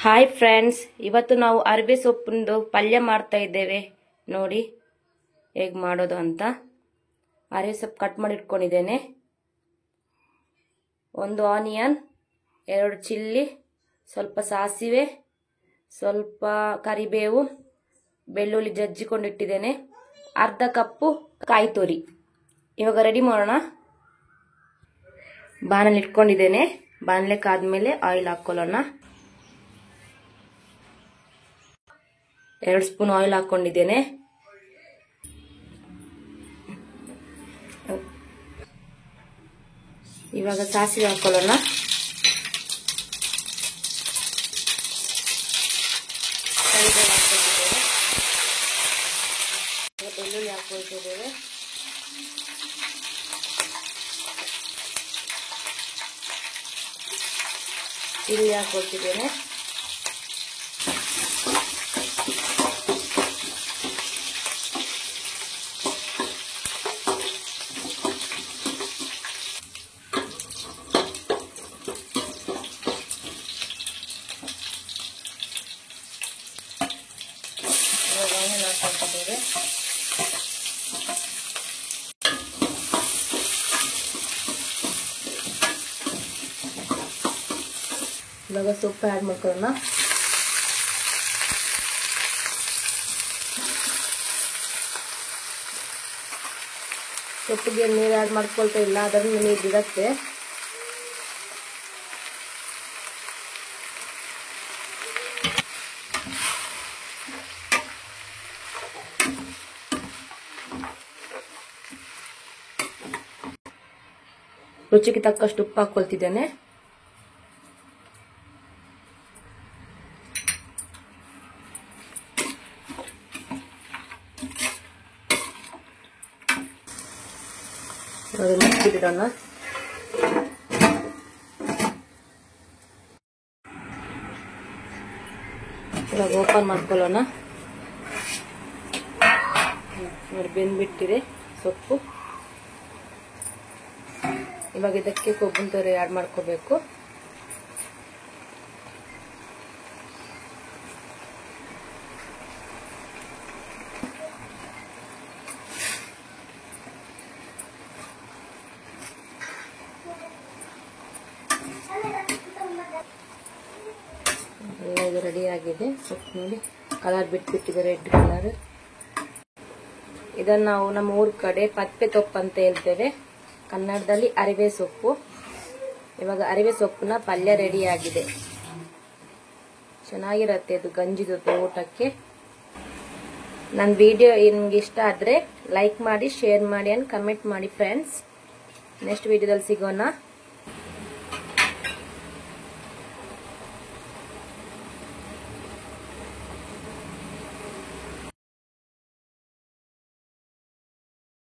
Hi friends, ಇವತ್ತು ನಾವು ಅರಿವೆ ಸೊಪ್ಪಿಂದು ಪಲ್ಯ ಮಾಡ್ತಾ ಇದ್ದೇವೆ. ನೋಡಿ ಹೇಗೆ ಮಾಡೋದು ಅಂತ. ಅರಿವೆ ಸೊಪ್ಪು ಕಟ್ ಮಾಡಿ ಇಟ್ಕೊಂಡಿದ್ದೇನೆ. ಒಂದು ಆನಿಯನ್, 2 ಚಿಲ್ಲಿ, ಸ್ವಲ್ಪ ಸಾಸಿವೆ, ಸ್ವಲ್ಪ ಕರಿಬೇವು, ಬೆಳ್ಳುಳ್ಳಿ ಜಜ್ಜಿಕೊಂಡಿಟ್ಟಿದ್ದೇನೆ, ಅರ್ಧ ಕಪ್ಪು ಕಾಯಿ ತುರಿ. ಇವಾಗ ರೆಡಿ ಮಾಡೋಣ. ಬಾಣಲೆ ಇಟ್ಕೊಂಡಿದ್ದೇನೆ. ಬಾಣಲೆ ಕಾದ್ಮೇಲೆ ಆಯಿಲ್ ಹಾಕೊಳ್ಳೋಣ. 2 ಸ್ಪೂನ್ ಆಯಿಲ್ ಹಾಕೊಂಡಿದ್ದೇನೆ. ಇವಾಗ ಸಾಸಿವೆ ಹಾಕೊಳ್ಳೋಣ. ಕರಿಬೇವು ಹಾಕೊಂಡಿದ್ದೇವೆ. ಬೆಳ್ಳುಳ್ಳಿ ಹಾಕೊಳ್ತಿದ್ದೇವೆ. ಈರುಳ್ಳಿ ಹಾಕೊಳ್ತಿದ್ದೇನೆ. ಇವಾಗ ಸೊಪ್ಪು ಆ್ಯಡ್ ಮಾಡ್ಕೊಳ್ಳೋಣ. ಸೊಪ್ಪಿಗೆ ನೀರು ಆ್ಯಡ್ ಮಾಡ್ಕೊಳ್ತಾ ಇಲ್ಲ, ಅದನ್ನು ನೀರು ಬಿಡುತ್ತೆ. ರುಚಿಗೆ ತಕ್ಕಷ್ಟು ಉಪ್ಪು ಹಾಕೊಳ್ತಿದ್ದೇನೆ. ಮುಚ್ಚಿಡೋಣ. ಇವಾಗ ಓಪನ್ ಮಾಡ್ಕೊಳ್ಳೋಣ. ನೋಡಿ, ಬೆಂದ್ಬಿಟ್ಟಿದೆ ಸೊಪ್ಪು. ಇವಾಗ ಇದಕ್ಕೆ ಕೊಬ್ಬಿನ ತುರಿ ಆ್ಯಡ್ ಮಾಡ್ಕೋಬೇಕು. ಇದು ರೆಡಿ ಆಗಿದೆ. ಸೊಪ್ಪು ನೋಡಿ, ಕಲರ್ ಬಿಟ್ಬಿಟ್ಟಿದೆ, ರೆಡ್ ಕಲರ್. ಇದನ್ನು ನಾವು ನಮ್ಮ ಊರ ಕಡೆ ಪತ್ಪೆ ತೊಪ್ಪು ಅಂತ ಹೇಳ್ತೇವೆ, ಕನ್ನಡದಲ್ಲಿ ಅರಿವೆ ಸೊಪ್ಪು. ಇವಾಗ ಅರಿವೆ ಸೊಪ್ಪಿನ ಪಲ್ಯ ರೆಡಿ ಆಗಿದೆ. ಚೆನ್ನಾಗಿರತ್ತೆ ಇದು ಗಂಜಿ ಜೊತೆ ಊಟಕ್ಕೆ. ನನ್ನ ವಿಡಿಯೋ ನಿಮ್ಗೆ ಇಷ್ಟ ಆದ್ರೆ ಲೈಕ್ ಮಾಡಿ, ಶೇರ್ ಮಾಡಿ ಅಂಡ್ ಕಮೆಂಟ್ ಮಾಡಿ ಫ್ರೆಂಡ್ಸ್. ನೆಕ್ಸ್ಟ್ ವಿಡಿಯೋದಲ್ಲಿ ಸಿಗೋಣ.